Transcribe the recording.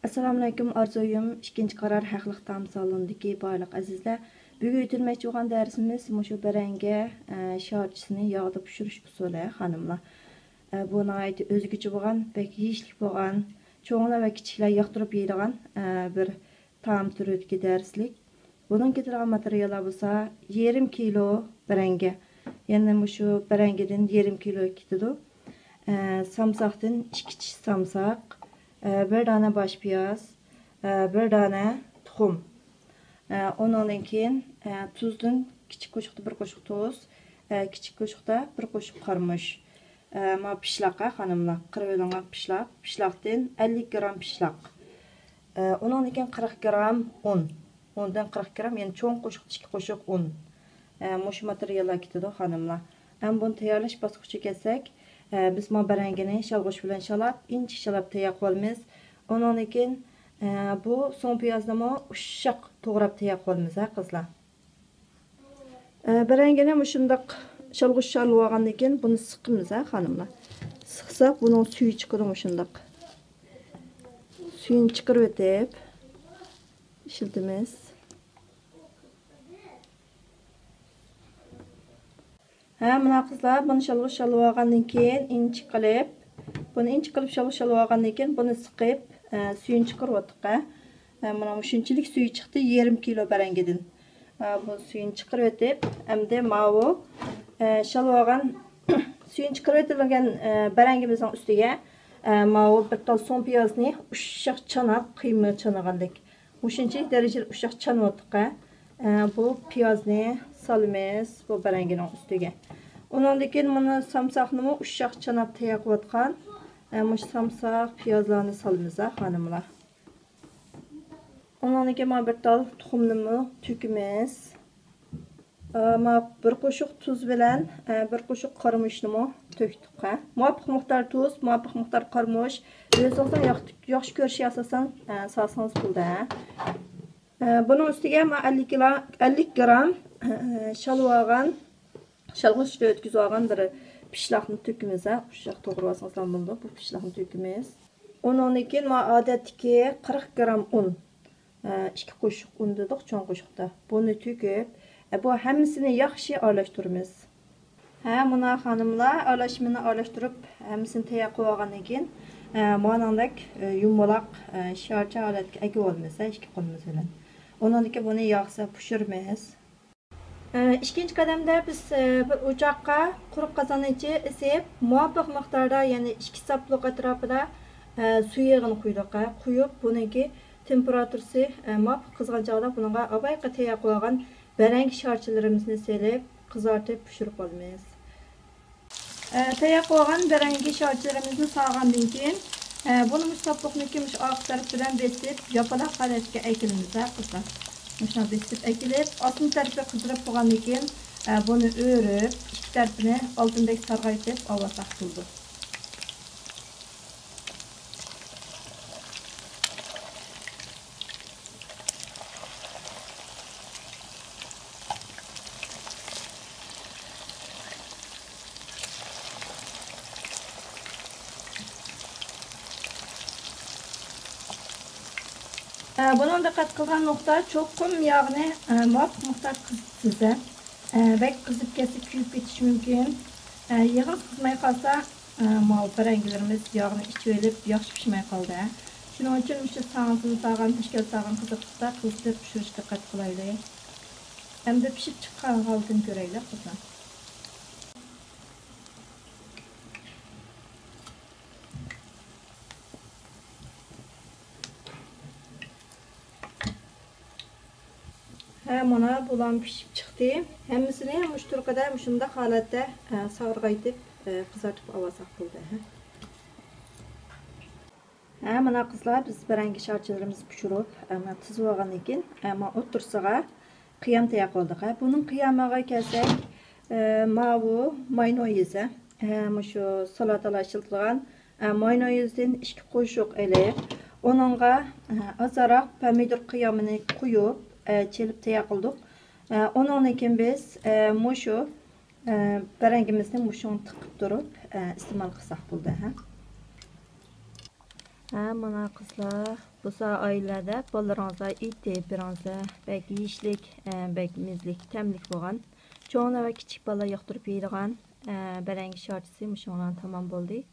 Assalamu alaykum arzuyum. İkinci karar haqlıq tam salonundaki barlıq azizlər. Bugün ötülməkçi olan dərsimiz muşu bərəngə şarçısını yağda pişiriş usulü xanımlar. Buna ait özgücü boğan və yiyişlik boğan, çoğunlar və kiçiklər yaxdırıb yeydiğən bir tam türüdeki dərslik. Bunun getirən materiallar bolsa yarım kilo bərəngə. Yəni muşu bərəngədən yarım kilo kitidu. Samsaqdan 2 kiç samsaq. Bir tane baş piyaz, bir tane tuxum. Ondan keyin tuzdan kiçik qoşuqda bir qoşuq tuz, kiçik qoşuqda bir qoşuq qarmış. Ma pişlaqa xanımlar, qırıb olingan pişlaq, pişlaqdan 50 gram pişlaq. Ondan keyin 40 gram un. Ondan 40 gram, yəni çoğun qoşuq 2 qoşuq un. Muş materiallar ketidi xanımlar. Bunu tayyorlash bosqichiga kelsak, biz ma bərəngini şalğuş bilan şalab, ince şalab tayyorlab olamiz. Ondan keyin bu son piyozni uşaq to'g'rab tayyorlab olamiz qizlar. Bərəngini shundaq şalğuş şalab olgandan keyin buni siqimiz xanımlar. Siqsaq bunun suyu chiqadi shundaq. Suyunu chiqarib o'tib ishlatamiz. Mana qizlar, buni şalğuş şalab olgandan keyin inchi qilib, buni inchi qilib şalğuş şalab olgandan keyin buni siqib, suyunu chiqarib o'tdik. Mana shunchalik suyu chiqdi, yarım kilo bərəngədən. Bu suyunu chiqarib o'tib, endi mavu şalab olgan suyunu chiqarib o'tilgan bərəngimizin ustiga mavu bir tal son piyozni uşaq chanab, qiyma chanagandek. Shunchalik darajada uşaq chanib o'tdik. Bu piyozni salamiz bu bərənginin ustiga. Ondan keyin buni samsaqni uşaq chanab tayyorlab o'tgan. Mush samsaq piyozlarni salamiz xanımlar. Ondan keyin bir tal tuxumni tökimiz. Bir qo'shiq tuz bilan bir qo'shiq qarmushni tökdik. Muvafiq miqdor tuz, muvafiq miqdor qarmush, o'zingizning yaxshi ko'rish asosan solsangiz bo'ldi. Bunun ustiga 50 gram şalab olgan, şalğushda o'tkazib olgan bir pishloqni tökimiz. Uşaq to'g'rab olsangiz bo'ldi. Bu pishloqni tökimiz. Ondan keyin odatdagi 40 gram un. 2 qo'shiq un dedik, cho'ng qo'shiqda. Buni tökib, bu hammasini yaxshi aralashtiramiz. Mana xonimlar, aralashtirib, hammasini tayyor qilib olgandan keyin monandek yumaloq sharcha holatga egib olamiz, 2 qo'limiz bilan. Ondan keyin buni yog'sa pishiramiz. İkinci qadamda biz bir o'choqqa quruq qozonchi isib, muvofiq miqdorda, ya'ni 2 sapliq atrofida suv yog'ini quydik. Quyib, buniki temperaturasi muvofiq qizgan chog'da bunga avvalgi tayyor qilgan bərəng sharchalarimizni selib, qizartib pishirib olamiz. Tayyor qilgan bərəng sharchalarimizni solgandan keyin bunu musapliqni kimish oq taraf bilan besib, yapaloq holatga ekilamiz qizlar. Şuna besib ekilib, altın tarafı qizdirib qo'ygandan keyin buni o'rib, ikki tarafini oldindek sarg'aytib olsak bo'ldi. Bunun dikkat kılgan nokta çokum yağını muvafiq miqdor qizitsa, bek qizib ketsa kuyib ketishi mumkin. Yağın qizmay qolsa, bərənglərimiz yağını ichib olib, yaxshi pishmay qoldi. Shuning uchun shu sağan pishgan sağan qiziqsa, qizitib pishirishga diqqat qilaylik. Endi pishib chiqqan holatini ko'raylik qizlar. Mana bulan pişib chiqdi. Hammasini mushturqada shunday holatda sarg'aytib, qizartib olsak bo'ldi. Mana qizlar, biz bərəng sharchalarimizni pishirib, tuzib olgandan keyin, o'tirsiga qiyam tayyor qildik. Bunun qiyamiga kelsak, mavu mayonezi, shu salatalar ishiltilgan mayonezdan 2 qo'shiq elib, onunga azroq pomidor qiyamini qo'yib çelip tayyor qildik. Ondan keyin biz mushu bərəngimizni mushuni tiqib turib iste'mol qilsak bo'ldi. Mana qizlar, Bo'lsa oilalarda bolalarınızga it deyip birinizda belki yeyishlik, belki mizlik, temlik bo'lgan. Cho'nglar va kichik bolalar yoqtirib yeydigan barangi shortisi muşundan tamam bo'ldi.